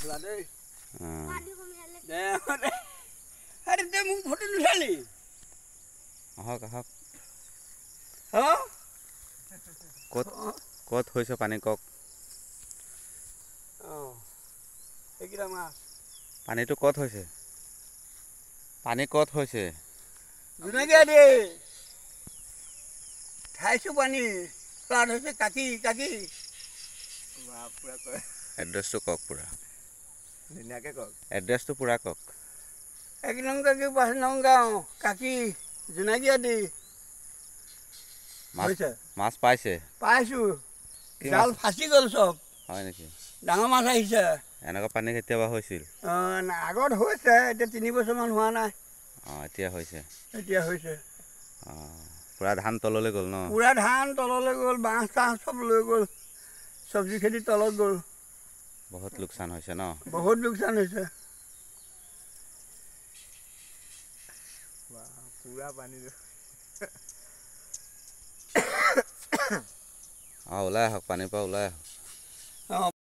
ফুলা দেই অঁ আরে দে মোক ফটো নুঠালি আহক আহক হা ক'ত ক'ত হৈছে পানী কওক এইকেইটা মাছ পানীটো ক'ত হৈছে পানী ক'ত হৈছে জোনাকীয়া দেই খাইছোঁ পানী ফ্লাড হৈছে কাকি কাকি পুৰা কয় এড্ৰেছটো কওক পুৰা ধুনীয়াকৈ কওক এড্ৰেছটো পুৰা কওক 1 নং কাকি 5 নং গাঁও কাকি জোনাকীয়া দেই মাছ মাছ পাইছে পাইছোঁ কি জাল মাছ ফাঁচি গ'ল চব হয় নেকি ডাঙৰ মাছ আহিছে এনেকুৱা পানী কেতিয়াবা হৈছিল আগত হৈছে এতিয়া 3 বছৰমান হোৱা নাই অঁ এতিয়া হৈছে এতিয়া হৈছে অঁ পুৰা ধান তললৈ গ'ল ন পুৰা ধান তললৈ গ'ল বাঁহ চাহ চব লৈ গ'ল চব্জি খেতি তলত গ'ল বহুত লোকচান হৈছে ন বহুত লোকচান হৈছে পুৰা পানী অঁ ওলাই আহক পানীৰ পৰা ওলাই আহক